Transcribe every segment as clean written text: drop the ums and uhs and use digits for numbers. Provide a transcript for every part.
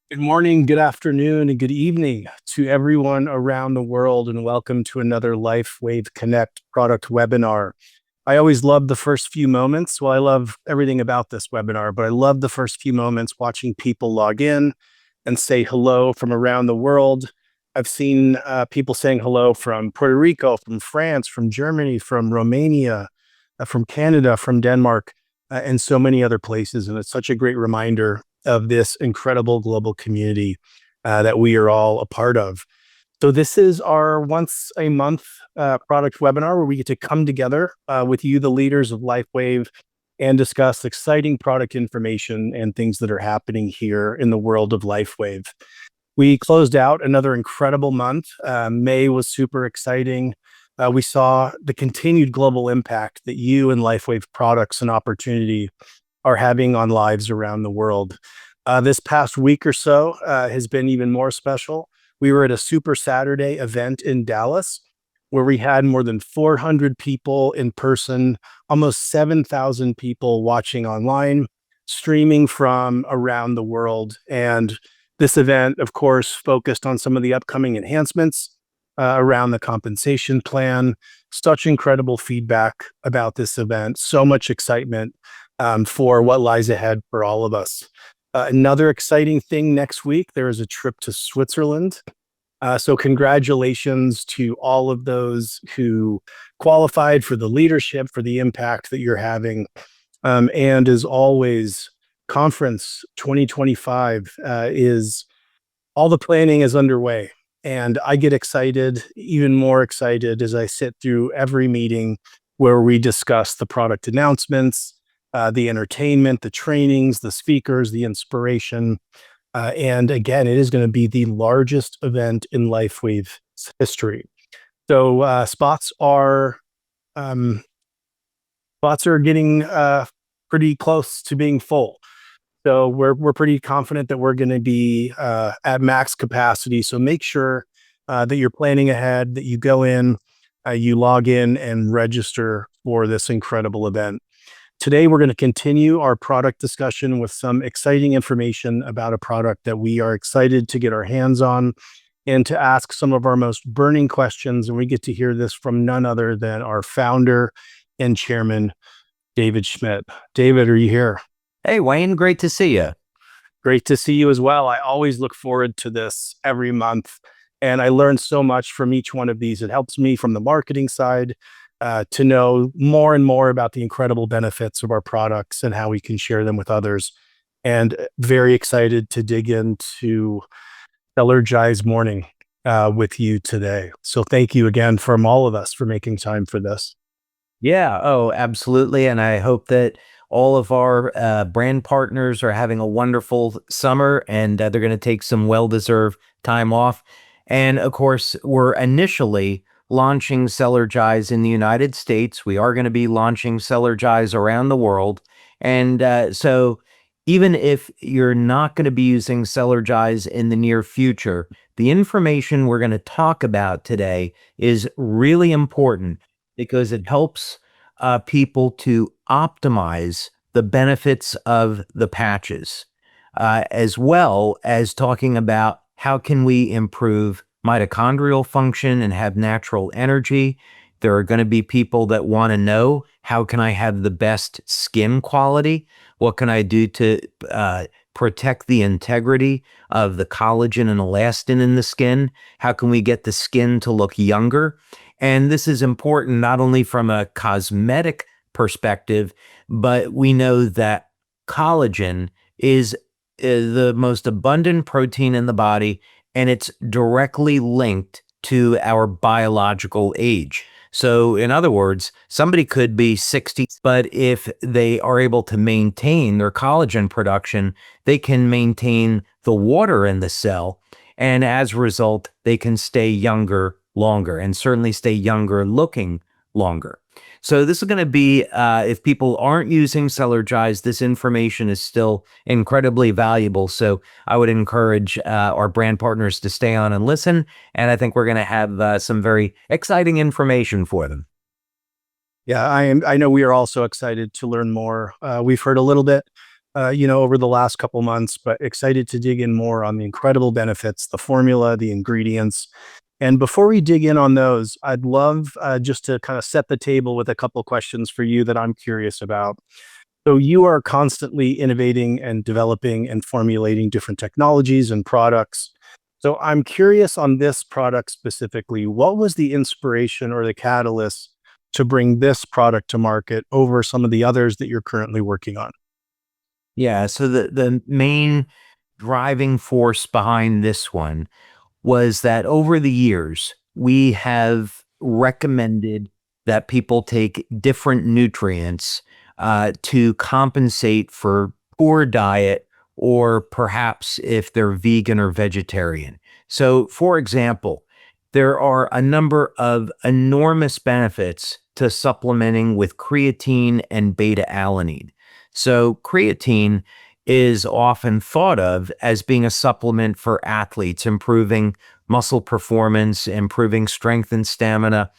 Good morning, good afternoon, and good evening to everyone around the world, and welcome to another LifeWave Connect product webinar. I always love the first few moments. Well, I love everything about this webinar, but I love the first few moments watching people log in and say hello from around the world. I've seen people saying hello from Puerto Rico, from France, from Germany, from Romania, from Canada, from Denmark, and so many other places. And it's such a great reminder of this incredible global community that we are all a part of. So this is our once a month product webinar where we get to come together with you, the leaders of LifeWave, and discuss exciting product information and things that are happening here in the world of LifeWave. We closed out another incredible month. May was super exciting. We saw the continued global impact that you and LifeWave products and opportunity are having on lives around the world. This past week or so has been even more special. We were at a Super Saturday event in Dallas where we had more than 400 people in person, almost 7,000 people watching online, streaming from around the world. And this event, of course, focused on some of the upcoming enhancements around the compensation plan. Such incredible feedback about this event, so much excitement for what lies ahead for all of us. Another exciting thing next week, there is a trip to Switzerland. So congratulations to all of those who qualified for the leadership, for the impact that you're having. And as always, Conference 2025 is all the planning is underway. And I get excited, even more excited as I sit through every meeting where we discuss the product announcements, the entertainment, the trainings, the speakers, the inspiration. And again, it is going to be the largest event in LifeWave's history. So spots are getting pretty close to being full. So we're pretty confident that we're going to be at max capacity. So make sure that you're planning ahead, that you go in, you log in and register for this incredible event. Today, we're going to continue our product discussion with some exciting information about a product that we are excited to get our hands on and to ask some of our most burning questions. And we get to hear this from none other than our founder and chairman, David Schmidt. David, are you here? Hey, Wayne, great to see you. Great to see you as well. I always look forward to this every month, and I learn so much from each one of these. It helps me from the marketing side to know more and more about the incredible benefits of our products and how we can share them with others. And very excited to dig into Allergize Morning with you today. So thank you again from all of us for making time for this. Yeah, oh, absolutely. And I hope that all of our brand partners are having a wonderful summer and they're going to take some well-deserved time off. And of course, we're initially launching Cellergize in the United States. We are going to be launching Cellergize around the world. And so even if you're not going to be using Cellergize in the near future, the information we're going to talk about today is really important because it helps people to optimize the benefits of the patches, as well as talking about how can we improve mitochondrial function and have natural energy. There are going to be people that want to know, how can I have the best skin quality? What can I do to protect the integrity of the collagen and elastin in the skin? How can we get the skin to look younger? And this is important not only from a cosmetic perspective, but we know that collagen is the most abundant protein in the body, and it's directly linked to our biological age. So in other words, somebody could be 60, but if they are able to maintain their collagen production, they can maintain the water in the cell. And as a result, they can stay younger longer and certainly stay younger looking longer. So this is going to be, if people aren't using Cellergize, this information is still incredibly valuable. So I would encourage our brand partners to stay on and listen. And I think we're going to have some very exciting information for them. Yeah, I know we are also excited to learn more. We've heard a little bit over the last couple months, but excited to dig in more on the incredible benefits, the formula, the ingredients. And before we dig in on those, I'd love just to kind of set the table with a couple questions for you that I'm curious about. So you are constantly innovating and developing and formulating different technologies and products. So I'm curious on this product specifically, what was the inspiration or the catalyst to bring this product to market over some of the others that you're currently working on? Yeah, so the main driving force behind this one was that over the years, we have recommended that people take different nutrients to compensate for poor diet or perhaps if they're vegan or vegetarian. So, for example, there are a number of enormous benefits to supplementing with creatine and beta alanine. So, creatine is often thought of as being a supplement for athletes, improving muscle performance, improving strength and stamina.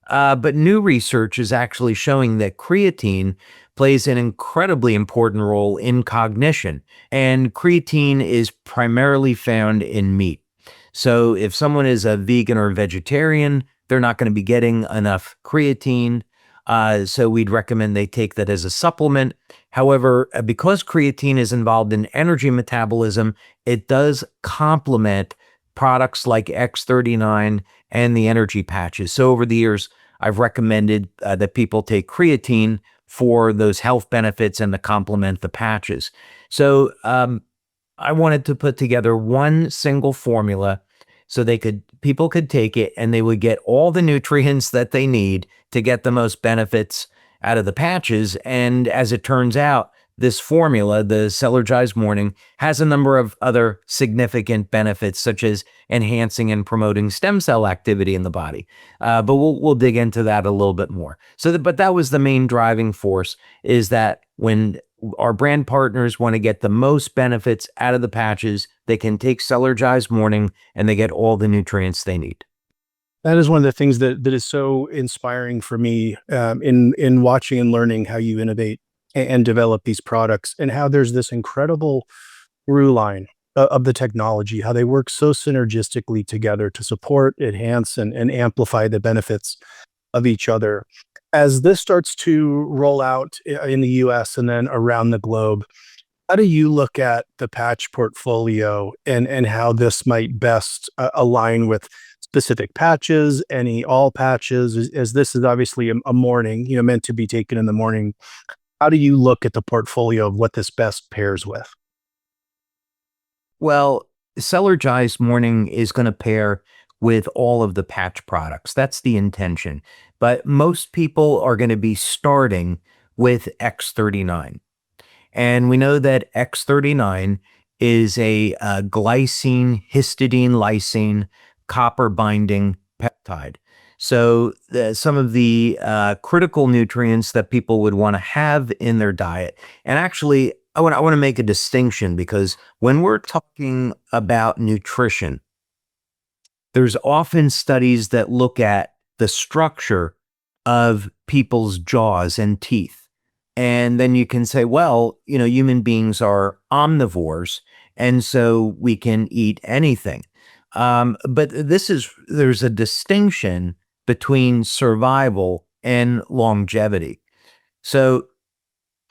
But new research is actually showing that creatine plays an incredibly important role in cognition, and creatine is primarily found in meat. So if someone is a vegan or vegetarian, they're not going to be getting enough creatine. So we'd recommend they take that as a supplement. However, because creatine is involved in energy metabolism, it does complement products like X39 and the energy patches. So over the years, I've recommended that people take creatine for those health benefits and to complement the patches. So I wanted to put together one single formula so people could take it and they would get all the nutrients that they need to get the most benefits out of the patches. And as it turns out, this formula, the Celergize Morning, has a number of other significant benefits, such as enhancing and promoting stem cell activity in the body. But we'll dig into that a little bit more. But that was the main driving force, is that when our brand partners want to get the most benefits out of the patches, they can take Celergize Morning and they get all the nutrients they need. That is one of the things that is so inspiring for me in watching and learning how you innovate and develop these products, and how there's this incredible through line of the technology, how they work so synergistically together to support, enhance, and amplify the benefits of each other. As this starts to roll out in the US and then around the globe, how do you look at the patch portfolio and how this might best align with specific patches, any all patches, as this is obviously a morning, meant to be taken in the morning? How do you look at the portfolio of what this best pairs with? Well, Celergize Morning is going to pair with all of the patch products. That's the intention. But most people are going to be starting with X39. And we know that X39 is a glycine, histidine, lysine, copper binding peptide. So some of the critical nutrients that people would want to have in their diet. And actually, I want to make a distinction, because when we're talking about nutrition, there's often studies that look at the structure of people's jaws and teeth. And then you can say, well, human beings are omnivores, and so we can eat anything. But there's a distinction between survival and longevity. So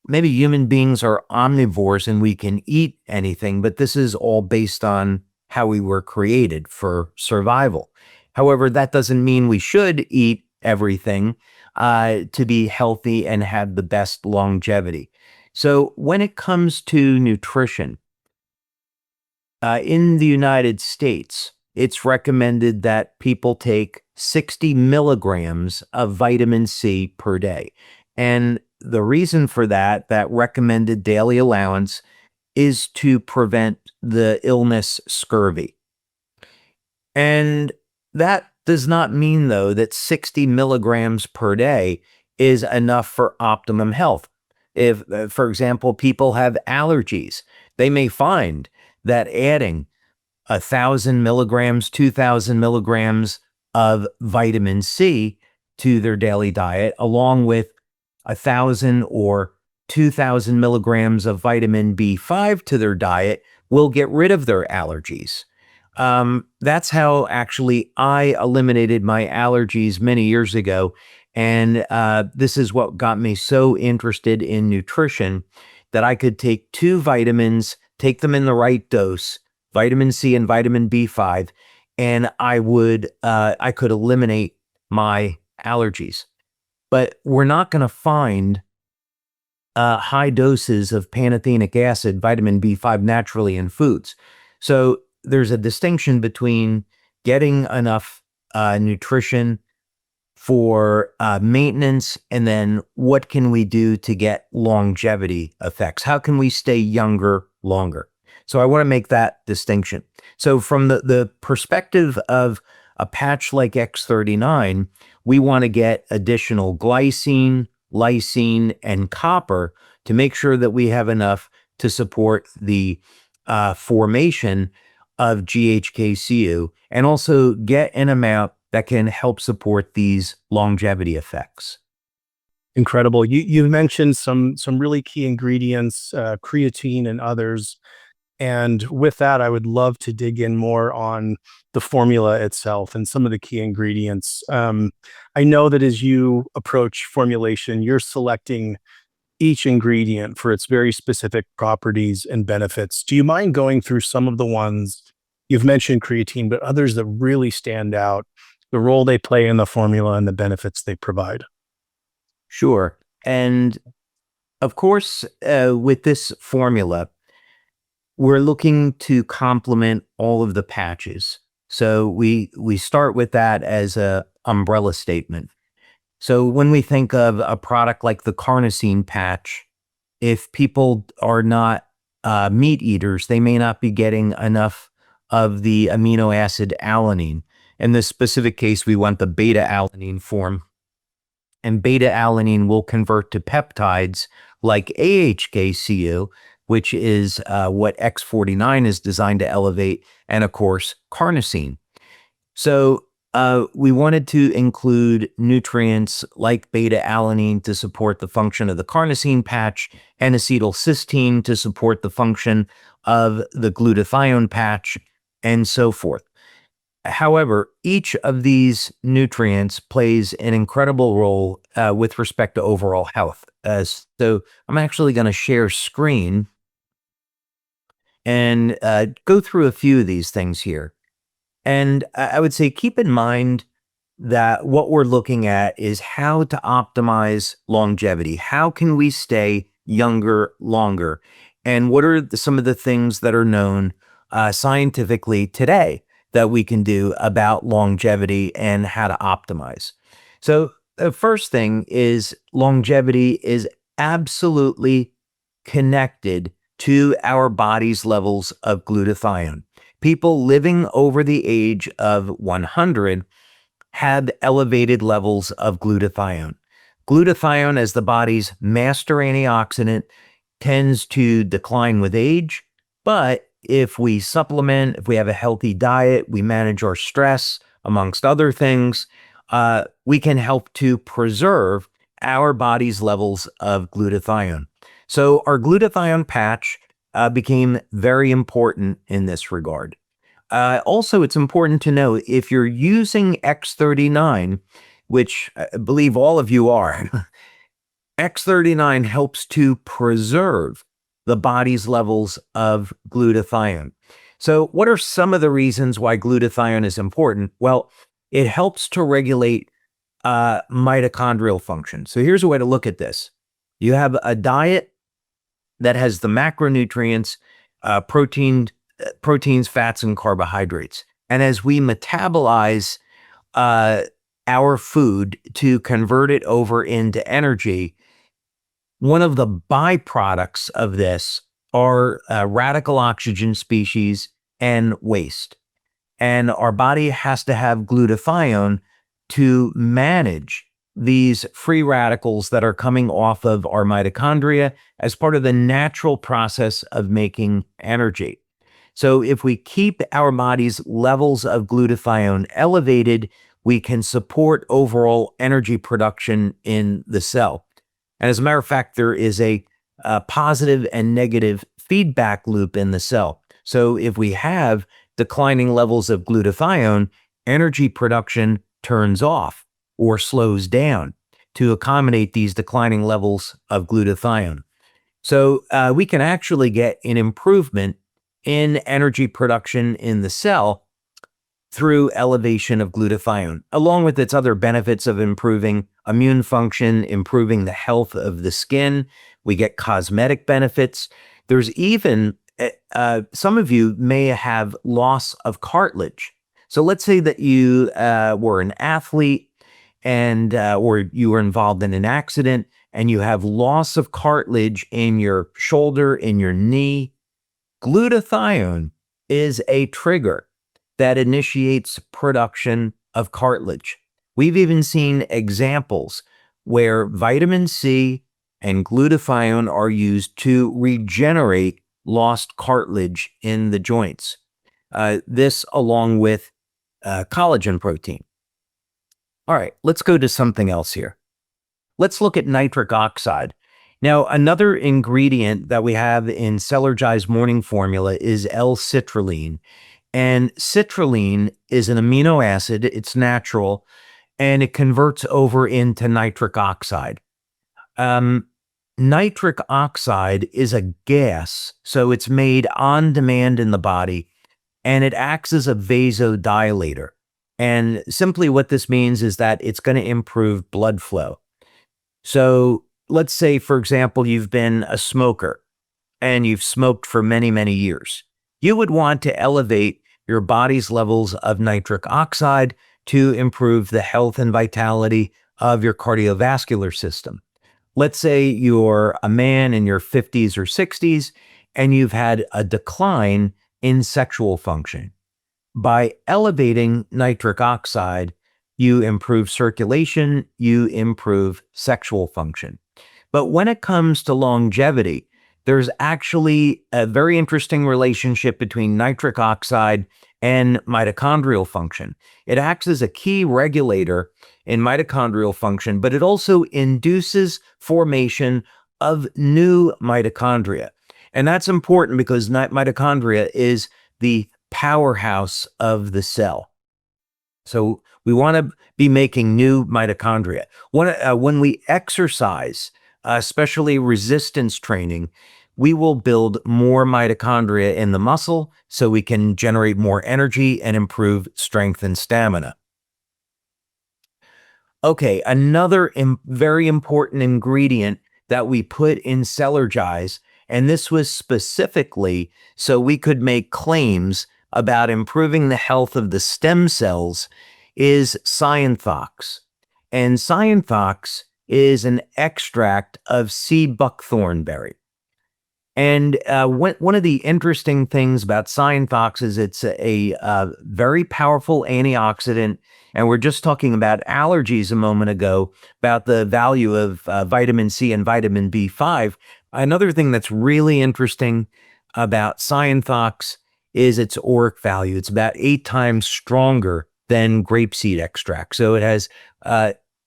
maybe human beings are omnivores and we can eat anything, but this is all based on how we were created for survival. However, that doesn't mean we should eat everything to be healthy and have the best longevity. So when it comes to nutrition, in the United States, it's recommended that people take 60 milligrams of vitamin C per day. And the reason for that recommended daily allowance, is to prevent the illness scurvy. And that does not mean, though, that 60 milligrams per day is enough for optimum health. If, for example, people have allergies, they may find that adding 1,000 milligrams, 2,000 milligrams of vitamin C to their daily diet, along with 1,000 or 2,000 milligrams of vitamin B5 to their diet will get rid of their allergies. That's how actually I eliminated my allergies many years ago. And this is what got me so interested in nutrition, that I could take two vitamins, take them in the right dose, vitamin C and vitamin B5, and I could eliminate my allergies. But we're not going to find high doses of pantothenic acid, vitamin B5, naturally in foods. So there's a distinction between getting enough nutrition for maintenance, and then what can we do to get longevity effects? How can we stay younger longer? So I want to make that distinction. So from the perspective of a patch like X39, we want to get additional glycine, lysine, and copper to make sure that we have enough to support the formation of GHKCU, and also get an amount that can help support these longevity effects. Incredible. You mentioned some really key ingredients, creatine and others. And with that, I would love to dig in more on the formula itself and some of the key ingredients. I know that as you approach formulation, you're selecting each ingredient for its very specific properties and benefits. Do you mind going through some of the ones you've mentioned, creatine, but others that really stand out, the role they play in the formula and the benefits they provide? Sure. And of course, with this formula, we're looking to complement all of the patches. So we start with that as a umbrella statement. So when we think of a product like the carnosine patch, if people are not meat eaters, they may not be getting enough of the amino acid alanine. In this specific case, we want the beta alanine form. And beta alanine will convert to peptides like AHKCU, which is what X49 is designed to elevate, and of course, carnosine. So we wanted to include nutrients like beta alanine to support the function of the carnosine patch, and acetylcysteine to support the function of the glutathione patch, and so forth. However, each of these nutrients plays an incredible role with respect to overall health. So I'm actually going to share screen and go through a few of these things here. And I would say keep in mind that what we're looking at is how to optimize longevity. How can we stay younger longer? And what are some of the things that are known scientifically today that we can do about longevity and how to optimize? So the first thing is longevity is absolutely connected to our body's levels of glutathione. People living over the age of 100 have elevated levels of glutathione. Glutathione, as the body's master antioxidant, tends to decline with age, but if we supplement, if we have a healthy diet, we manage our stress, amongst other things, we can help to preserve our body's levels of glutathione. So our glutathione patch became very important in this regard. Also, it's important to know if you're using X39, which I believe all of you are, X39 helps to preserve the body's levels of glutathione. So what are some of the reasons why glutathione is important? Well, it helps to regulate mitochondrial function. So here's a way to look at this. You have a diet that has the macronutrients, proteins, fats, and carbohydrates. And as we metabolize our food to convert it over into energy, one of the byproducts of this are radical oxygen species and waste. And our body has to have glutathione to manage these free radicals that are coming off of our mitochondria as part of the natural process of making energy. So if we keep our body's levels of glutathione elevated, we can support overall energy production in the cell. And as a matter of fact, there is a positive and negative feedback loop in the cell. So if we have declining levels of glutathione, energy production turns off or slows down to accommodate these declining levels of glutathione. So we can actually get an improvement in energy production in the cell through elevation of glutathione, along with its other benefits of improving immune function, improving the health of the skin. We get cosmetic benefits. There's even, some of you may have loss of cartilage. So let's say that you were an athlete and or you were involved in an accident and you have loss of cartilage in your shoulder, in your knee. Glutathione is a trigger that initiates production of cartilage. We've even seen examples where vitamin C and glutathione are used to regenerate lost cartilage in the joints. This along with collagen protein. All right, let's go to something else here. Let's look at nitric oxide. Now, another ingredient that we have in Celergi's morning formula is L-citrulline. And citrulline is an amino acid, it's natural, and it converts over into nitric oxide. Nitric oxide is a gas, so it's made on demand in the body, and it acts as a vasodilator. And simply what this means is that it's going to improve blood flow. So let's say, for example, you've been a smoker and you've smoked for many, many years. You would want to elevate your body's levels of nitric oxide to improve the health and vitality of your cardiovascular system. Let's say you're a man in your 50s or 60s and you've had a decline in sexual function. By elevating nitric oxide, you improve circulation, you improve sexual function. But when it comes to longevity, there's actually a very interesting relationship between nitric oxide and mitochondrial function. It acts as a key regulator in mitochondrial function, but it also induces formation of new mitochondria. And that's important because mitochondria is the powerhouse of the cell. So we want to be making new mitochondria. When we exercise, especially resistance training, we will build more mitochondria in the muscle so we can generate more energy and improve strength and stamina. Okay, another very important ingredient that we put in Celergi's, and this was specifically so we could make claims about improving the health of the stem cells, is Cyantox. And Cyantox is an extract of sea buckthorn berry. And one of the interesting things about Cyantox is it's a very powerful antioxidant. And we're just talking about allergies a moment ago, about the value of vitamin C and vitamin B5. Another thing that's really interesting about Cyantox is its ORAC value. It's about 8 times stronger than grapeseed extract. So it has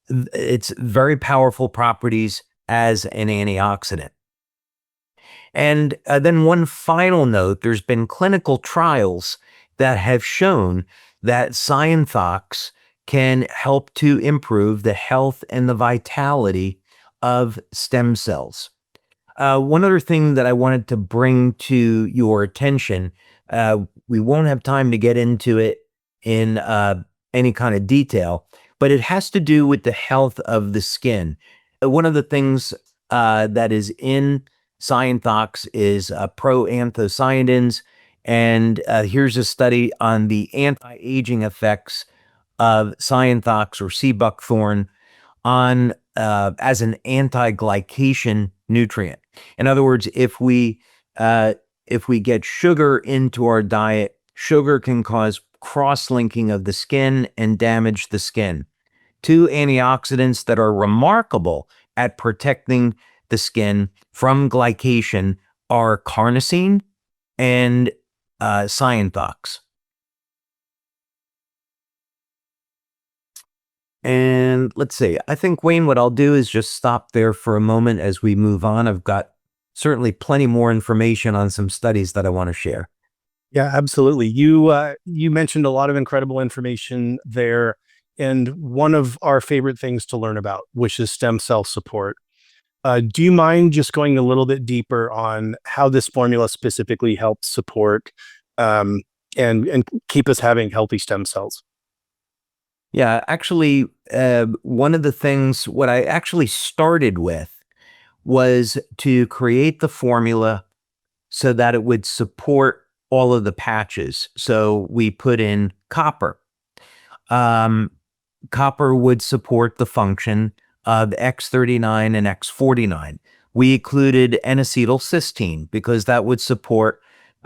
its very powerful properties as an antioxidant. And then one final note, there's been clinical trials that have shown that Cyantox can help to improve the health and the vitality of stem cells. One other thing that I wanted to bring to your attention, we won't have time to get into it in any kind of detail, but it has to do with the health of the skin. One of the things that is in Cyantox is proanthocyanins, and here's a study on the anti-aging effects of Cyantox or sea buckthorn on as an anti-glycation nutrient. In other words, if we get sugar into our diet, sugar can cause cross-linking of the skin and damage the skin. 2 antioxidants that are remarkable at protecting the skin from glycation are carnosine and Cyantox. And let's see, I think, Wayne, what I'll do is just stop there for a moment as we move on. I've got certainly plenty more information on some studies that I want to share. Yeah, absolutely. You mentioned a lot of incredible information there, and one of our favorite things to learn about, which is stem cell support. Do you mind just going a little bit deeper on how this formula specifically helps support um, and keep us having healthy stem cells? Yeah, actually, one of the things, what I actually started with was to create the formula so that it would support all of the patches. So we put in copper. Um, Copper would support the function of X39 and X49. We included N-acetylcysteine because that would support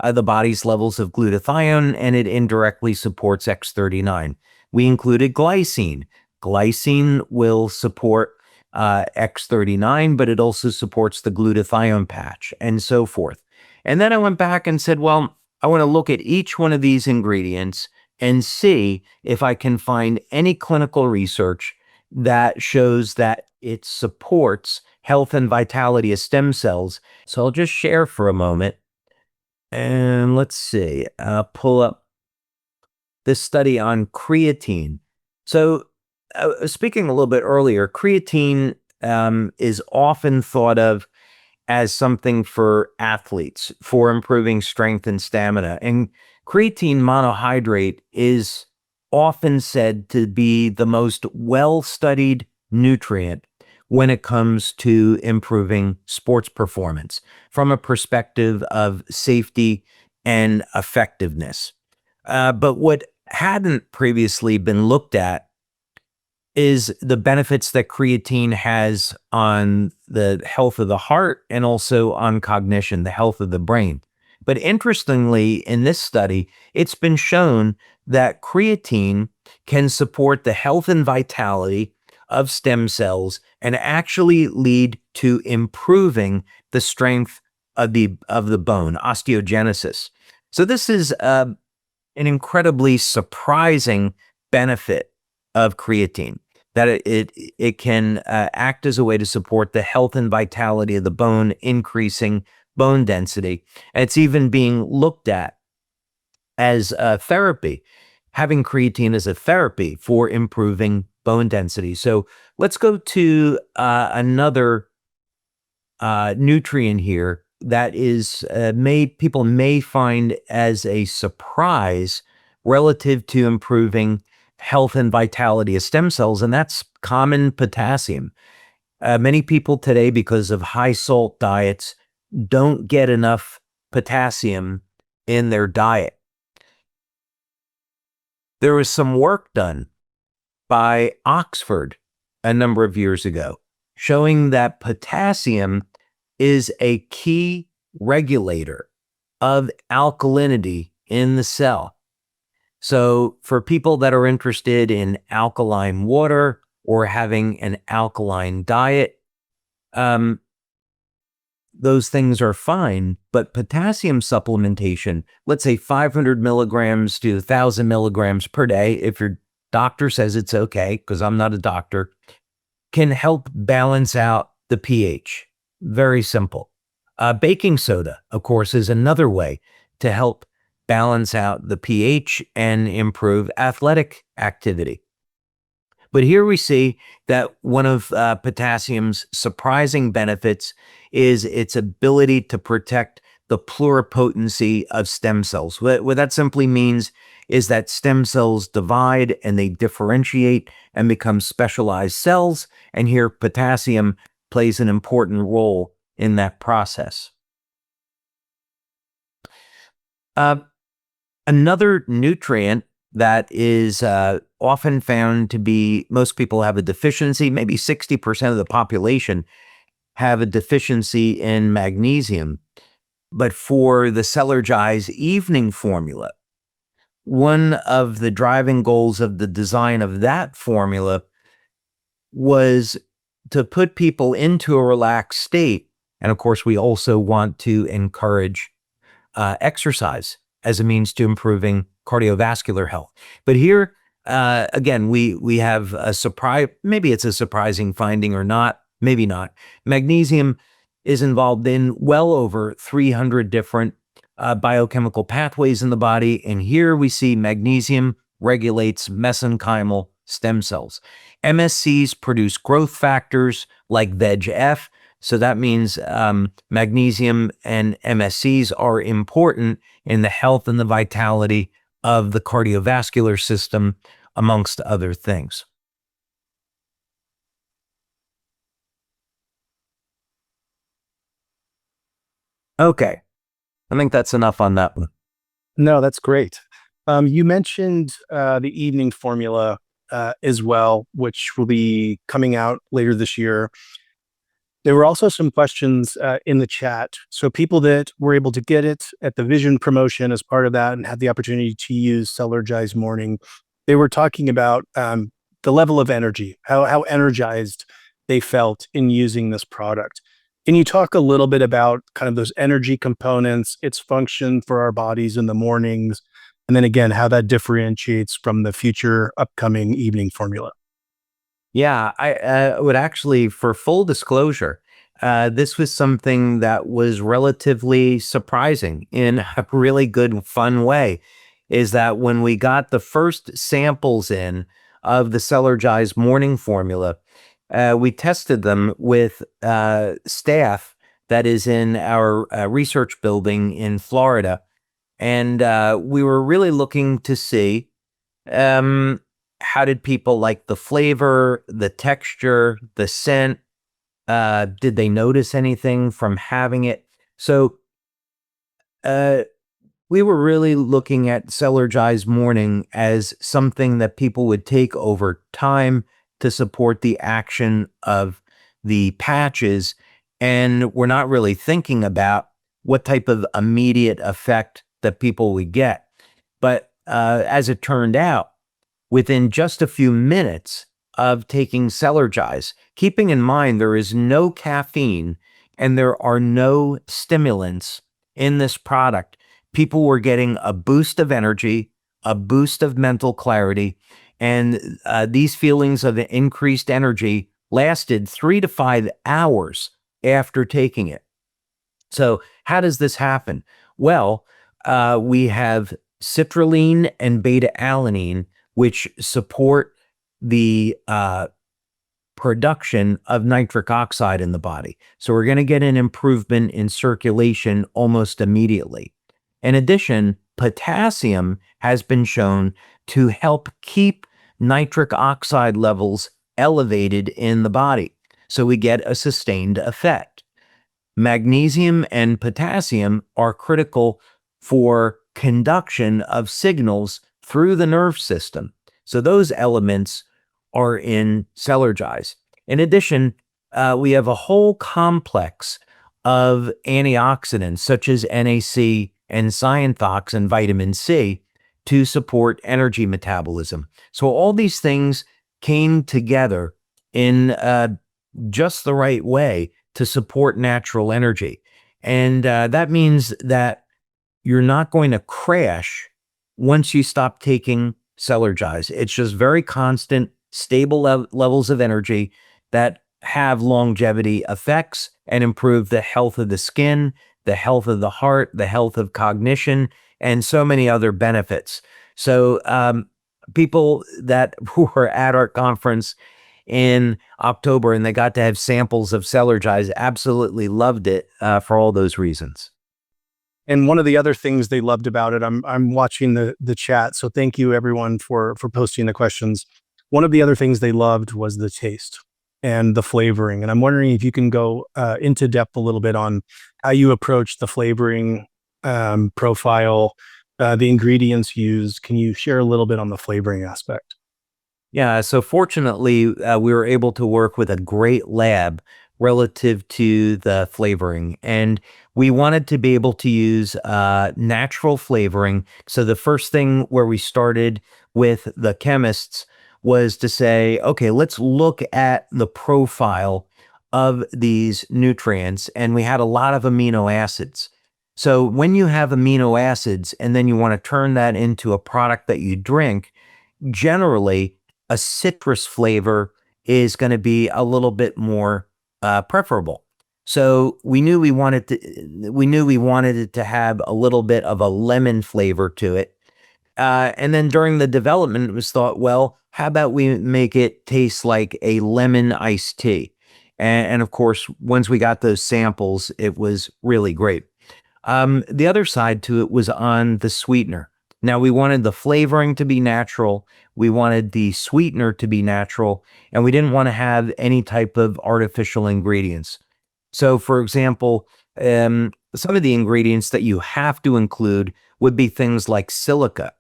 the body's levels of glutathione, and it indirectly supports X39. We included glycine. Glycine will support X39, but it also supports the glutathione patch and so forth. And then I went back and said, well, I want to look at each one of these ingredients and see if I can find any clinical research that shows that it supports health and vitality of stem cells. So I'll just share for a moment. And let's see, pull up this study on creatine. So, speaking a little bit earlier, creatine is often thought of as something for athletes for improving strength and stamina. And creatine monohydrate is often said to be the most well-studied nutrient when it comes to improving sports performance from a perspective of safety and effectiveness. But what hadn't previously been looked at is the benefits that creatine has on the health of the heart and also on cognition, the health of the brain. But interestingly, in this study, it's been shown that creatine can support the health and vitality of stem cells and actually lead to improving the strength of the bone, osteogenesis. So this is an incredibly surprising benefit of creatine, that it can act as a way to support the health and vitality of the bone, increasing bone density. And it's even being looked at as a therapy, having creatine as a therapy for improving bone density. So let's go to another nutrient here that is people may find as a surprise relative to improving health and vitality of stem cells, and that's common potassium. Many people today, because of high salt diets, don't get enough potassium in their diet. There was some work done by Oxford a number of years ago showing that potassium is a key regulator of alkalinity in the cell. So for people that are interested in alkaline water or having an alkaline diet, those things are fine, but potassium supplementation, let's say 500 milligrams to 1,000 milligrams per day, if your doctor says it's okay, because I'm not a doctor, can help balance out the pH. Very simple. Baking soda, of course, is another way to help balance out the pH and improve athletic activity. But here we see that one of potassium's surprising benefits is its ability to protect the pluripotency of stem cells. What that simply means is that stem cells divide and they differentiate and become specialized cells. And here potassium plays an important role in that process. Another nutrient that is often found to be, most people have a deficiency, maybe 60% of the population have a deficiency in magnesium. But for the Celergise evening formula, one of the driving goals of the design of that formula was to put people into a relaxed state. And of course, we also want to encourage exercise as a means to improving cardiovascular health. But here, again, we have a surprise, maybe it's a surprising finding or not, maybe not. Magnesium is involved in well over 300 different biochemical pathways in the body. And here we see magnesium regulates mesenchymal stem cells. MSCs produce growth factors like VEGF. So that means magnesium and MSCs are important in the health and the vitality of the cardiovascular system, amongst other things. Okay, I think that's enough on that one. No, that's great. You mentioned the evening formula as well, which will be coming out later this year. There were also some questions in the chat. So people that were able to get it at the Vision promotion as part of that and had the opportunity to use Celergize Morning, they were talking about the level of energy, how energized they felt in using this product. Can you talk a little bit about kind of those energy components, its function for our bodies in the mornings, and then again, how that differentiates from the future upcoming evening formula? Yeah, I would actually, for full disclosure, this was something that was relatively surprising in a really good, fun way. Is that when we got the first samples in of the Celergize morning formula, we tested them with staff that is in our research building in Florida. And we were really looking to see how did people like the flavor, the texture, the scent? Did they notice anything from having it? So we were really looking at Celergize Morning as something that people would take over time to support the action of the patches. And we're not really thinking about what type of immediate effect that people would get. But as it turned out, within just a few minutes of taking Celergize, keeping in mind there is no caffeine and there are no stimulants in this product, people were getting a boost of energy, a boost of mental clarity, and these feelings of increased energy lasted 3 to 5 hours after taking it. So how does this happen? Well, we have citrulline and beta-alanine, which support the production of nitric oxide in the body. So we're going to get an improvement in circulation almost immediately. In addition, potassium has been shown to help keep nitric oxide levels elevated in the body. So we get a sustained effect. Magnesium and potassium are critical for conduction of signals through the nerve system. So those elements are in Celergize. In addition, we have a whole complex of antioxidants such as NAC and Cyanothox and vitamin C to support energy metabolism. So all these things came together in just the right way to support natural energy. And that means that you're not going to crash once you stop taking Celergize. It's just very constant, stable levels of energy that have longevity effects and improve the health of the skin, the health of the heart, the health of cognition, and so many other benefits. So people that were at our conference in October and they got to have samples of Celergize absolutely loved it for all those reasons. And one of the other things they loved about it, I'm watching the chat, so thank you everyone for posting the questions. One of the other things they loved was the taste and the flavoring. And I'm wondering if you can go into depth a little bit on how you approach the flavoring profile, the ingredients used. Can you share a little bit on the flavoring aspect? Yeah, so fortunately, we were able to work with a great lab relative to the flavoring. And we wanted to be able to use natural flavoring. So the first thing where we started with the chemists was to say, okay, let's look at the profile of these nutrients. And we had a lot of amino acids. So when you have amino acids and then you want to turn that into a product that you drink, generally a citrus flavor is going to be a little bit more preferable. So we knew we wanted it to have a little bit of a lemon flavor to it. And then during the development, it was thought, well, how about we make it taste like a lemon iced tea? And of course, once we got those samples, it was really great. The other side to it was on the sweetener. Now, we wanted the flavoring to be natural, we wanted the sweetener to be natural, and we didn't want to have any type of artificial ingredients. So, for example, some of the ingredients that you have to include would be things like silica,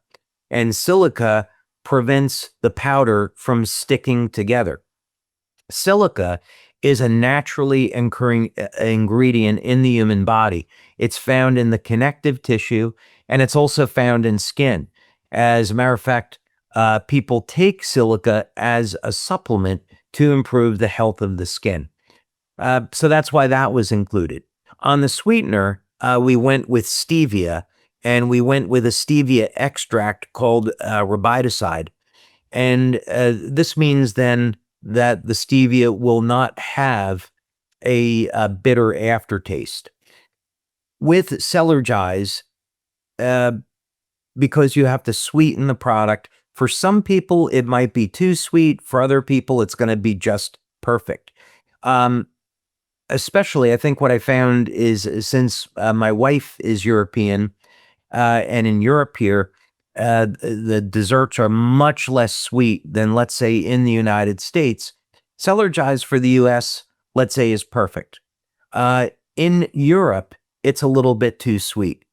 and silica prevents the powder from sticking together. Silica is a naturally occurring ingredient in the human body. It's found in the connective tissue and it's also found in skin. As a matter of fact, people take silica as a supplement to improve the health of the skin. So that's why that was included. On the sweetener, we went with stevia and we went with a stevia extract called ribidoside. And this means then that the stevia will not have a bitter aftertaste. With Celergize, uh, because you have to sweeten the product, for some people it might be too sweet. For other people, it's going to be just perfect. Especially, I think what I found is since my wife is European, and in Europe here, the desserts are much less sweet than, let's say, in the United States. Celergize for the US, let's say, is perfect. In Europe, it's a little bit too sweet.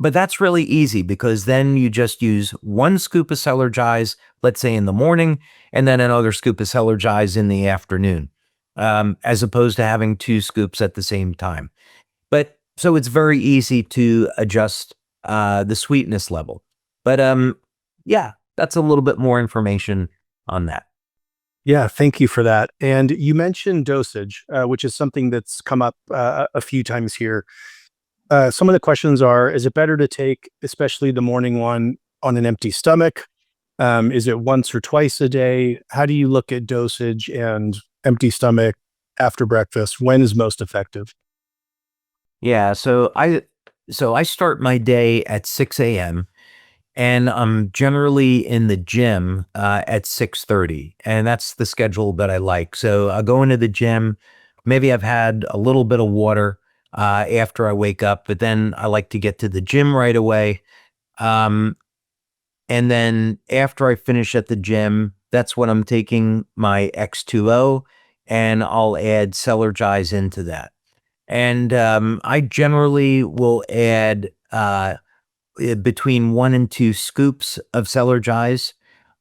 But that's really easy because then you just use one scoop of Celergize, let's say in the morning, and then another scoop of Celergize in the afternoon, as opposed to having two scoops at the same time. But so it's very easy to adjust the sweetness level. But yeah, that's a little bit more information on that. Yeah, thank you for that. And you mentioned dosage, which is something that's come up a few times here. Some of the questions are: is it better to take, especially the morning one, on an empty stomach? Is it once or twice a day? How do you look at dosage and empty stomach after breakfast? When is most effective? Yeah, so I start my day at 6 a.m. and I'm generally in the gym at 6:30, and that's the schedule that I like. So I go into the gym. Maybe I've had a little bit of water after I wake up, but then I like to get to the gym right away. Um, and then after I finish at the gym, that's when I'm taking my X2O, and I'll add Celergize into that. And I generally will add between 1 and 2 scoops of Celergize.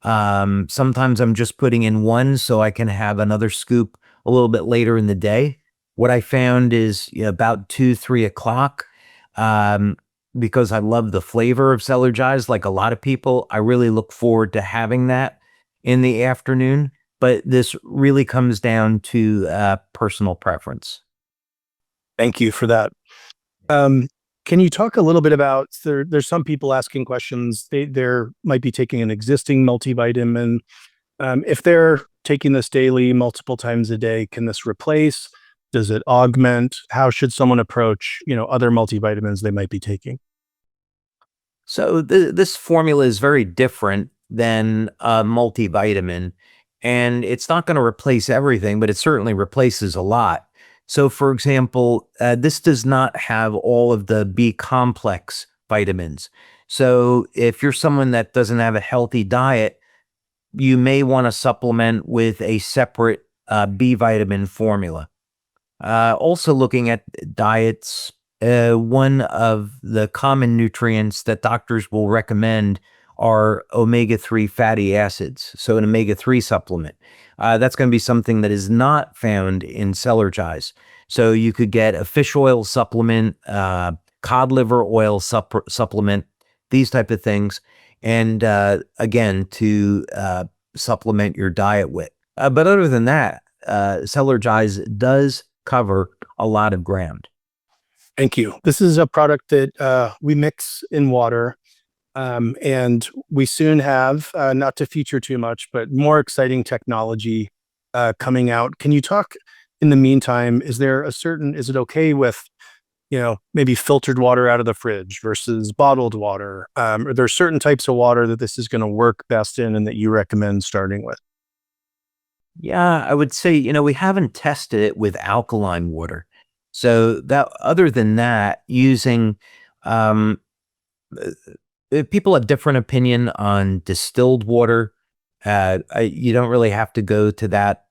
Sometimes I'm just putting in one so I can have another scoop a little bit later in the day. What I found is, about 2, 3 o'clock, um, because I love the flavor of Celergize, like a lot of people, I really look forward to having that in the afternoon. But this really comes down to personal preference. Thank you for that. Um, can you talk a little bit about there's some people asking questions. They're might be taking an existing multivitamin. If they're taking this daily, multiple times a day, can this replace? Does it augment? How should someone approach, other multivitamins they might be taking? So this formula is very different than a multivitamin, and it's not going to replace everything, but it certainly replaces a lot. So, for example, this does not have all of the B complex vitamins. So, if you're someone that doesn't have a healthy diet, you may want to supplement with a separate B vitamin formula. Also, looking at diets, one of the common nutrients that doctors will recommend are omega-3 fatty acids. So, an omega-3 supplement. That's going to be something that is not found in Celergize. So, you could get a fish oil supplement, cod liver oil supplement, these type of things. And again, to supplement your diet with. But other than that, Celergize does cover a lot of ground. Thank you. This is a product that we mix in water, and we soon have, not to feature too much, but more exciting technology coming out. Can you talk in the meantime, is it okay with, maybe filtered water out of the fridge versus bottled water? Are there certain types of water that this is going to work best in and that you recommend starting with? Yeah, I would say, we haven't tested it with alkaline water. So that other than that, using um uh, people have different opinion on distilled water. You don't really have to go to that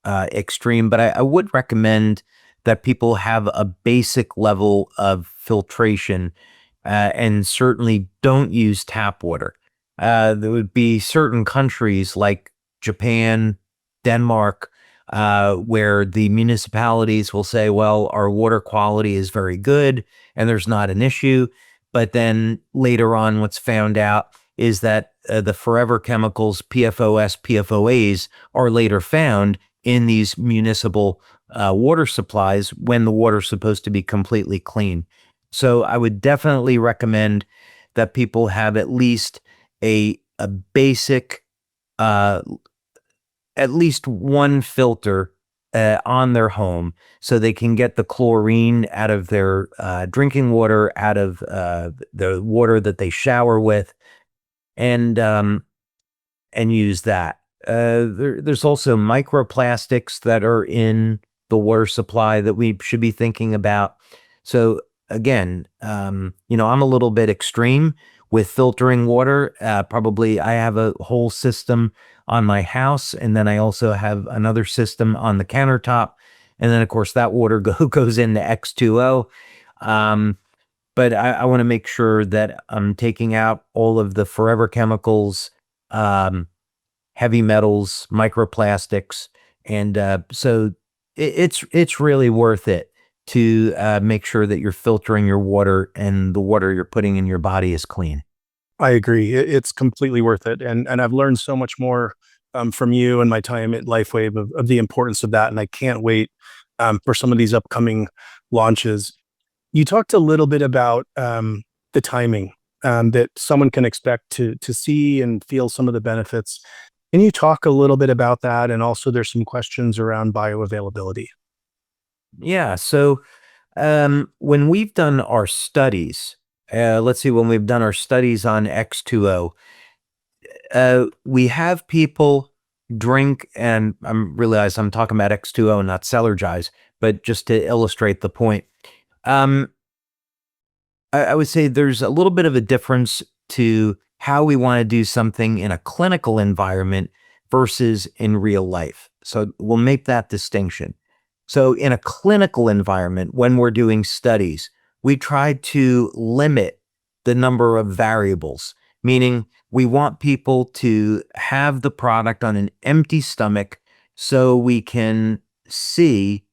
extreme, but I would recommend that people have a basic level of filtration, and certainly don't use tap water. There would be certain countries like Japan, Denmark, where the municipalities will say, well, our water quality is very good and there's not an issue. But then later on, what's found out is that the forever chemicals, PFOS, PFOAs, are later found in these municipal water supplies when the water's supposed to be completely clean. So I would definitely recommend that people have at least a basic, uh, at least one filter on their home, so they can get the chlorine out of their drinking water, out of the water that they shower with, and use that. There's also microplastics that are in the water supply that we should be thinking about. So again, I'm a little bit extreme with filtering water. Probably I have a whole system on my house, and then I also have another system on the countertop, and then of course that water goes into X2O. Um, but I want to make sure that I'm taking out all of the forever chemicals, um, heavy metals, microplastics, and so it's really worth it to make sure that you're filtering your water and the water you're putting in your body is clean. I agree. It's completely worth it. And I've learned so much more from you and my time at LifeWave of the importance of that. And I can't wait for some of these upcoming launches. You talked a little bit about the timing that someone can expect to see and feel some of the benefits. Can you talk a little bit about that? And also, there's some questions around bioavailability. Yeah. So when we've done our studies, let's see, when we've done our studies on X2O, we have people drink, and I'm talking about X2O, not Celergize, but just to illustrate the point. Um, I would say there's a little bit of a difference to how we want to do something in a clinical environment versus in real life. So we'll make that distinction. So in a clinical environment, when we're doing studies, we try to limit the number of variables, meaning we want people to have the product on an empty stomach so we can see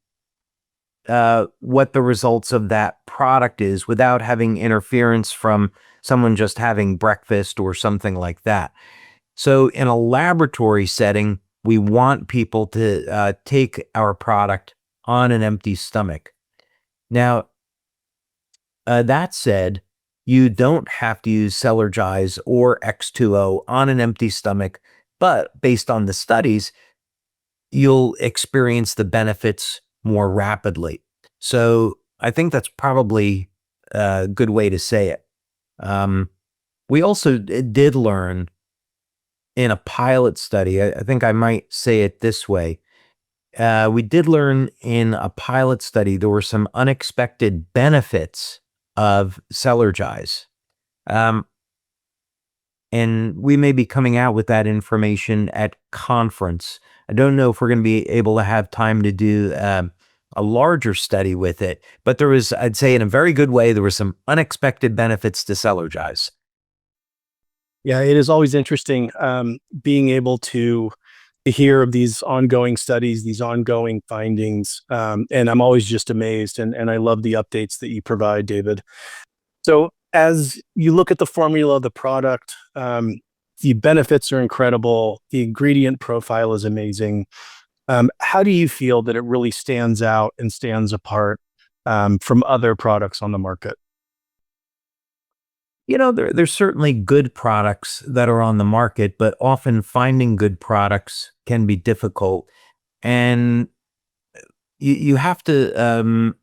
what the results of that product is without having interference from someone just having breakfast or something like that. So, in a laboratory setting, we want people to take our product on an empty stomach. Now, that said, you don't have to use Celergize or X2O on an empty stomach, but based on the studies, you'll experience the benefits more rapidly. So I think that's probably a good way to say it. We also did learn in a pilot study, I think I might say it this way. We did learn in a pilot study there were some unexpected benefits of Celergize. Um, and we may be coming out with that information at conference. I don't know if we're going to be able to have time to do a larger study with it, but there was, I'd say, in a very good way, there were some unexpected benefits to Celergize. Yeah, it is always interesting being able to hear of these ongoing studies, these ongoing findings, and I'm always just amazed. And I love the updates that you provide, David. So as you look at the formula of the product, the benefits are incredible. The ingredient profile is amazing. How do you feel that it really stands out and stands apart from other products on the market? There's certainly good products that are on the market, but often finding good products can be difficult. And you have to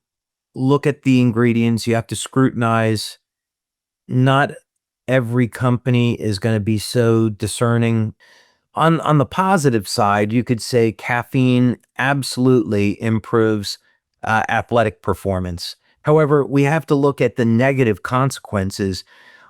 look at the ingredients. You have to scrutinize. Not every company is going to be so discerning. On the positive side, you could say caffeine absolutely improves athletic performance. However, we have to look at the negative consequences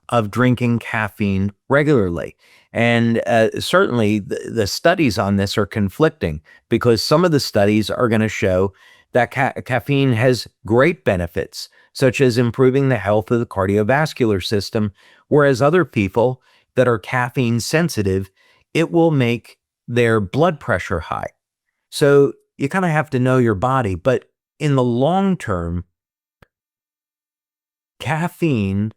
of drinking caffeine regularly. And certainly the studies on this are conflicting because some of the studies are going to show that caffeine has great benefits, such as improving the health of the cardiovascular system, whereas other people that are caffeine sensitive, it will make their blood pressure high. So you kind of have to know your body. But in the long term, caffeine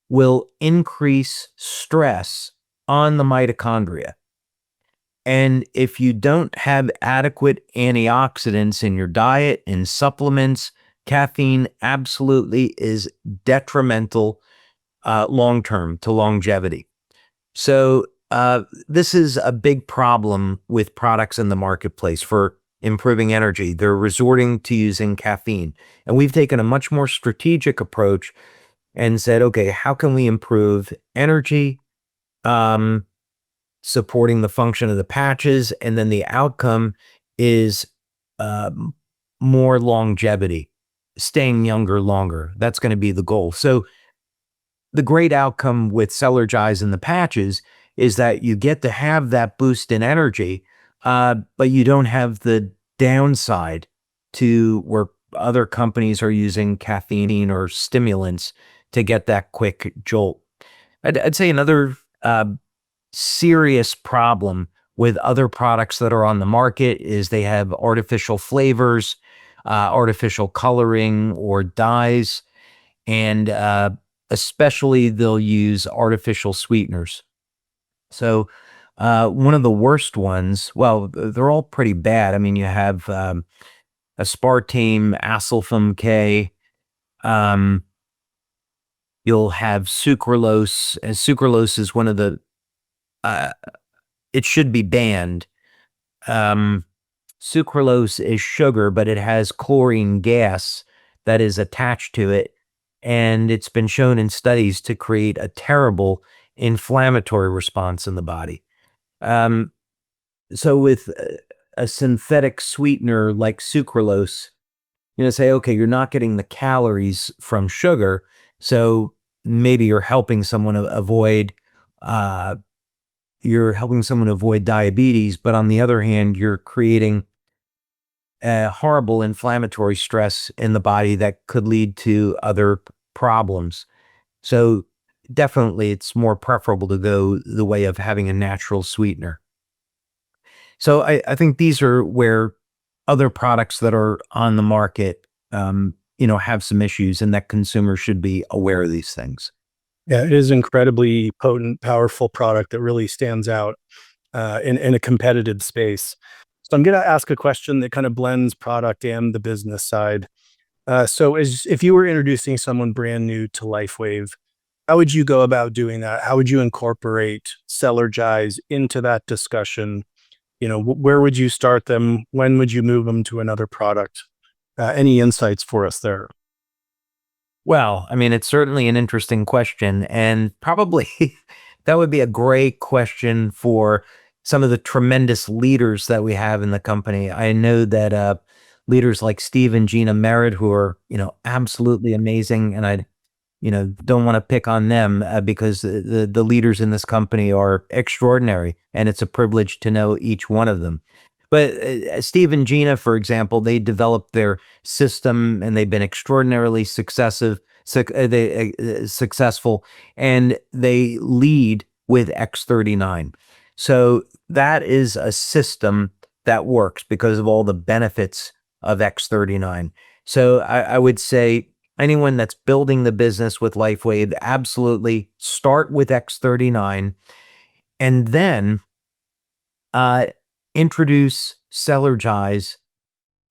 will increase stress on the mitochondria. And if you don't have adequate antioxidants in your diet and supplements, caffeine absolutely is detrimental long term to longevity. So, this is a big problem with products in the marketplace for improving energy. They're resorting to using caffeine. And we've taken a much more strategic approach and said, okay, how can we improve energy, supporting the function of the patches, and then the outcome is more longevity, staying younger longer. That's going to be the goal. So the great outcome with Celergize and the patches is that you get to have that boost in energy, but you don't have the downside to where other companies are using caffeine or stimulants to get that quick jolt. I'd say another serious problem with other products that are on the market is they have artificial flavors, artificial coloring, or dyes, and especially they'll use artificial sweeteners. So one of the worst ones, well, they're all pretty bad. I mean, you have aspartame, asulfam K. You'll have sucralose, and sucralose is one of the it should be banned. Sucralose is sugar, but it has chlorine gas that is attached to it, and it's been shown in studies to create a terrible inflammatory response in the body. So with a synthetic sweetener like sucralose, say, okay, you're not getting the calories from sugar, so maybe you're helping someone avoid diabetes, but on the other hand, you're creating a horrible inflammatory stress in the body that could lead to other problems. So definitely it's more preferable to go the way of having a natural sweetener. So I think these are where other products that are on the market, have some issues, and that consumers should be aware of these things. Yeah, it is incredibly potent, powerful product that really stands out in a competitive space. So I'm going to ask a question that kind of blends product and the business side. So as if you were introducing someone brand new to LifeWave, how would you go about doing that? How would you incorporate Celergize into that discussion? Where would you start them? When would you move them to another product? Any insights for us there? Well, I mean, it's certainly an interesting question, and probably that would be a great question for some of the tremendous leaders that we have in the company. I know that leaders like Steve and Gina Merritt, who are absolutely amazing, and I don't want to pick on them because the leaders in this company are extraordinary, and it's a privilege to know each one of them. But Steve and Gina, for example, they developed their system and they've been extraordinarily successful, and they lead with X39. So that is a system that works because of all the benefits of X39. So I would say anyone that's building the business with LifeWave, absolutely start with X39 and then introduce Celergize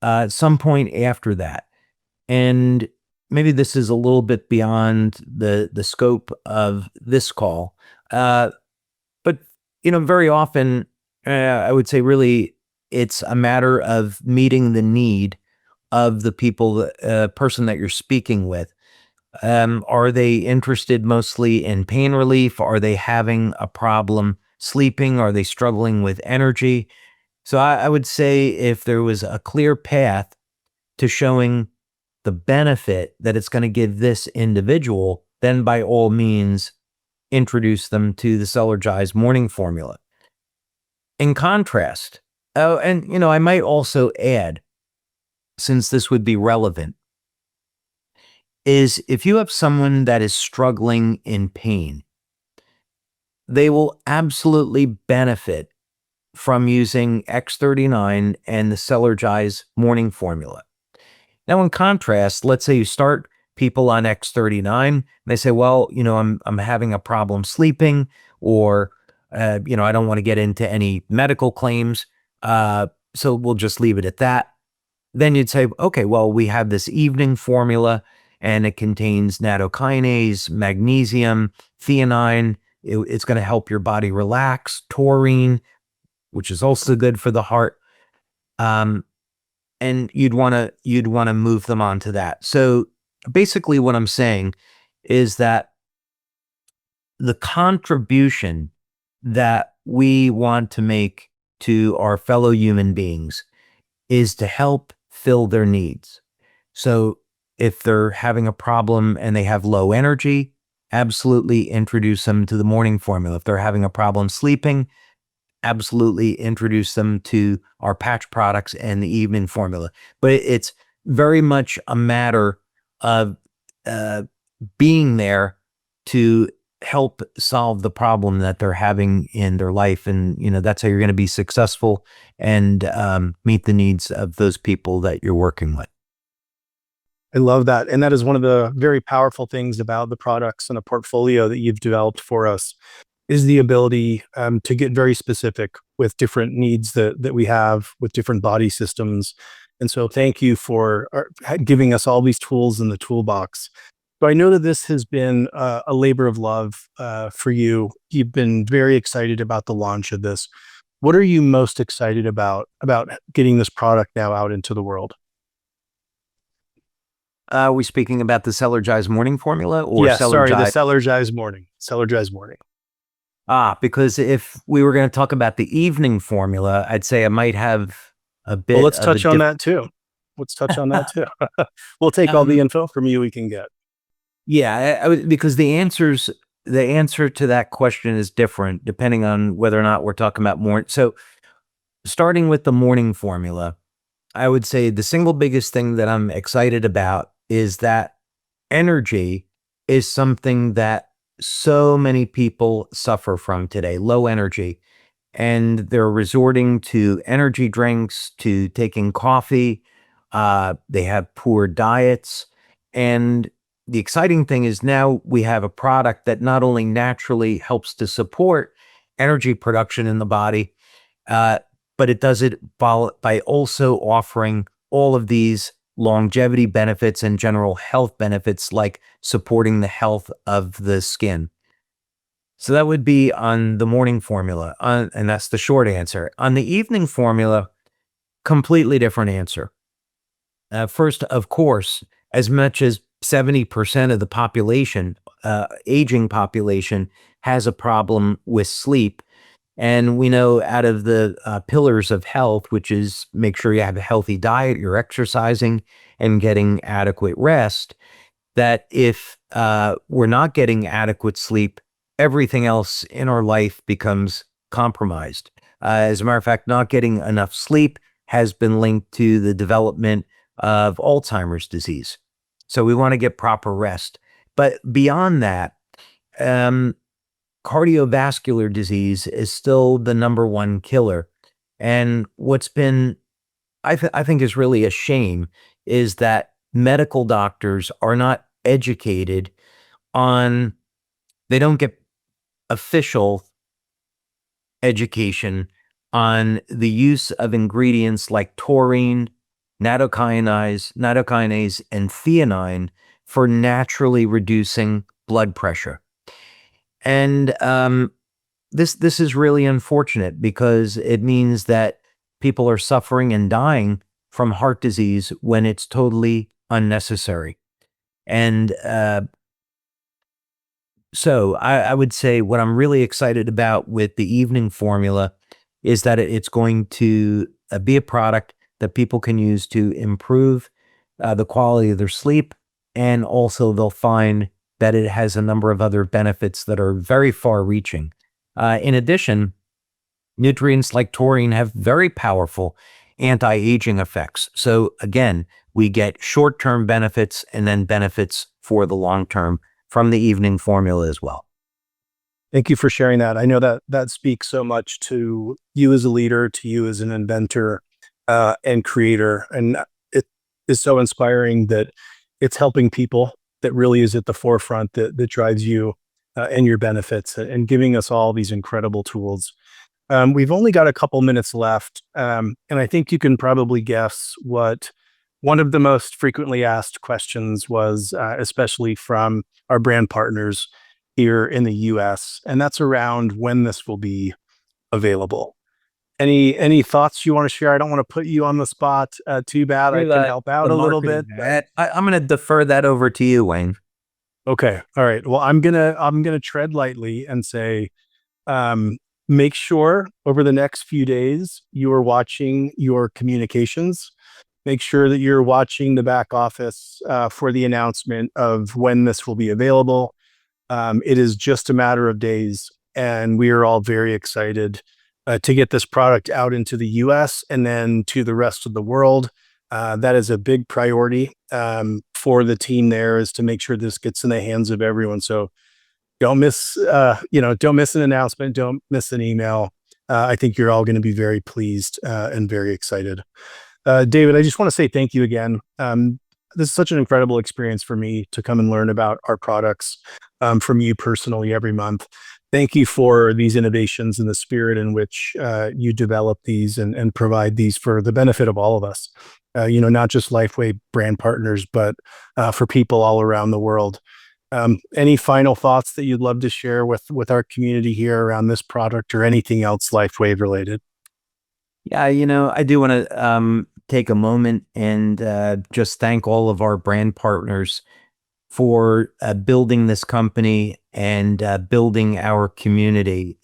at some point after that. And maybe this is a little bit beyond the scope of this call. But very often, I would say really it's a matter of meeting the need of the people, person that you're speaking with. Are they interested mostly in pain relief? Are they having a problem sleeping? Are they struggling with energy? So I would say if there was a clear path to showing the benefit that it's going to give this individual, then by all means, introduce them to the Celergize morning formula. In contrast, oh, and I might also add, since this would be relevant, is if you have someone that is struggling in pain, they will absolutely benefit from using X39 and the Celergize morning formula. Now, in contrast, let's say you start people on X39, and they say, well, I'm having a problem sleeping, or, I don't want to get into any medical claims. So we'll just leave it at that. Then you'd say, okay, well, we have this evening formula and it contains nattokinase, magnesium, theanine. It's going to help your body relax, taurine, which is also good for the heart. And you'd want to move them on to that. So basically what I'm saying is that the contribution that we want to make to our fellow human beings is to help fill their needs. So if they're having a problem and they have low energy, absolutely introduce them to the morning formula. If they're having a problem sleeping, absolutely introduce them to our patch products and the evening formula. But it's very much a matter of being there to help solve the problem that they're having in their life. And, that's how you're going to be successful and meet the needs of those people that you're working with. I love that. And that is one of the very powerful things about the products and the portfolio that you've developed for us, is the ability to get very specific with different needs that we have with different body systems. And so thank you for giving us all these tools in the toolbox. So I know that this has been a labor of love for you. You've been very excited about the launch of this. What are you most excited about getting this product now out into the world? Are we speaking about the Celergize morning formula or Yeah, sorry, the Celergize? Celergize morning. Because if we were going to talk about the evening formula, I'd say I might have a bit. Well, let's touch on that too. We'll take all the info from you we can get. Yeah, because the answer to that question is different depending on whether or not we're talking about more. So starting with the morning formula, I would say the single biggest thing that I'm excited about is that energy is something that so many people suffer from today, low energy, and they're resorting to energy drinks, to taking coffee. They have poor diets. And the exciting thing is now we have a product that not only naturally helps to support energy production in the body, but it does it by also offering all of these longevity benefits and general health benefits, like supporting the health of the skin. So that would be on the morning formula, and that's the short answer. On the evening formula, completely different answer. First, of course, as much as 70% of the population, aging population, has a problem with sleep. And we know out of the pillars of health, which is make sure you have a healthy diet, you're exercising, and getting adequate rest, that if we're not getting adequate sleep, everything else in our life becomes compromised. As a matter of fact, not getting enough sleep has been linked to the development of Alzheimer's disease. So we want to get proper rest. But beyond that, cardiovascular disease is still the number one killer. And what's been, I think is really a shame, is that medical doctors are not educated on, they don't get official education on the use of ingredients like taurine, nattokinase, and theanine for naturally reducing blood pressure. And this is really unfortunate because it means that people are suffering and dying from heart disease when it's totally unnecessary. And so I would say what I'm really excited about with the evening formula is that it's going to be a product that people can use to improve the quality of their sleep. And also they'll find that it has a number of other benefits that are very far reaching. In addition, nutrients like taurine have very powerful anti-aging effects. So again, we get short-term benefits and then benefits for the long term from the evening formula as well. Thank you for sharing that. I know that that speaks so much to you as a leader, to you as an inventor and creator. And it is so inspiring that it's helping people that really is at the forefront that drives you and your benefits and giving us all these incredible tools. We've only got a couple minutes left. And I think you can probably guess what one of the most frequently asked questions was, especially from our brand partners here in the US, and that's around when this will be available. Any thoughts you want to share? I don't want to put you on the spot too bad. I can help out a little bit. I'm going to defer that over to you, Wayne. Okay. All right. Well, I'm gonna tread lightly and say, make sure over the next few days you are watching your communications. Make sure that you're watching the back office for the announcement of when this will be available. It is just a matter of days, and we are all very excited to get this product out into the US and then to the rest of the world. That is a big priority for the team there, is to make sure this gets in the hands of everyone. So don't miss, don't miss an announcement. Don't miss an email. I think you're all going to be very pleased and very excited. David, I just want to say thank you again. This is such an incredible experience for me to come and learn about our products from you personally every month. Thank you for these innovations and the spirit in which you develop these and provide these for the benefit of all of us. Not just Lifeway brand partners, but for people all around the world. Any final thoughts that you'd love to share with our community here around this product or anything else Lifeway related? Yeah, I do want to take a moment and just thank all of our brand partners for building this company and building our community.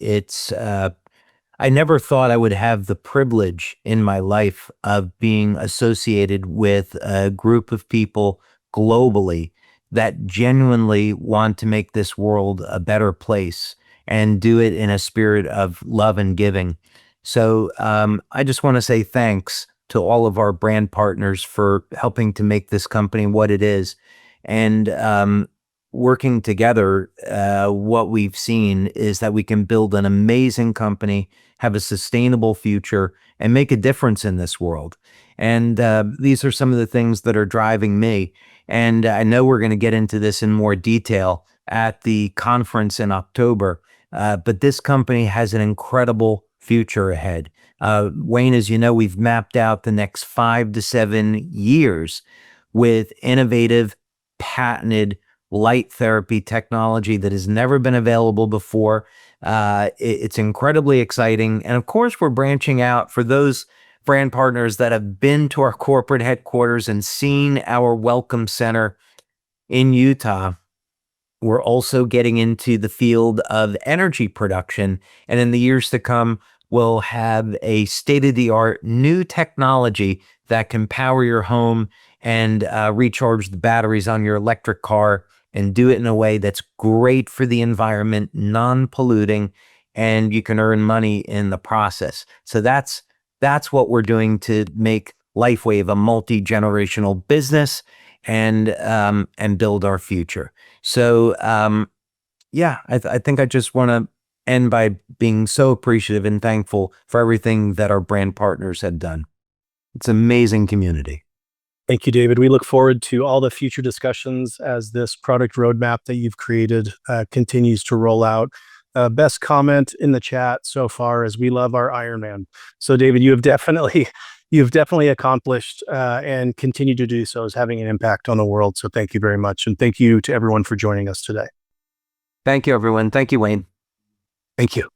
I never thought I would have the privilege in my life of being associated with a group of people globally that genuinely want to make this world a better place and do it in a spirit of love and giving. So I just want to say thanks to all of our brand partners for helping to make this company what it is. And working together, what we've seen is that we can build an amazing company, have a sustainable future, and make a difference in this world. And these are some of the things that are driving me. And I know we're going to get into this in more detail at the conference in October, but this company has an incredible future ahead. Wayne, as you know, we've mapped out the next 5 to 7 years with innovative, patented light therapy technology that has never been available before. It's incredibly exciting. And of course, we're branching out for those brand partners that have been to our corporate headquarters and seen our welcome center in Utah. We're also getting into the field of energy production. And in the years to come, we'll have a state-of-the-art new technology that can power your home and recharge the batteries on your electric car and do it in a way that's great for the environment, non-polluting, and you can earn money in the process. So that's what we're doing to make Lifewave a multi-generational business and build our future. So I think I just want to end by being so appreciative and thankful for everything that our brand partners have done. It's an amazing community. Thank you, David. We look forward to all the future discussions as this product roadmap that you've created continues to roll out. Best comment in the chat so far is we love our Iron Man. So David, you've definitely accomplished and continue to do so, is having an impact on the world. So thank you very much. And thank you to everyone for joining us today. Thank you, everyone. Thank you, Wayne. Thank you.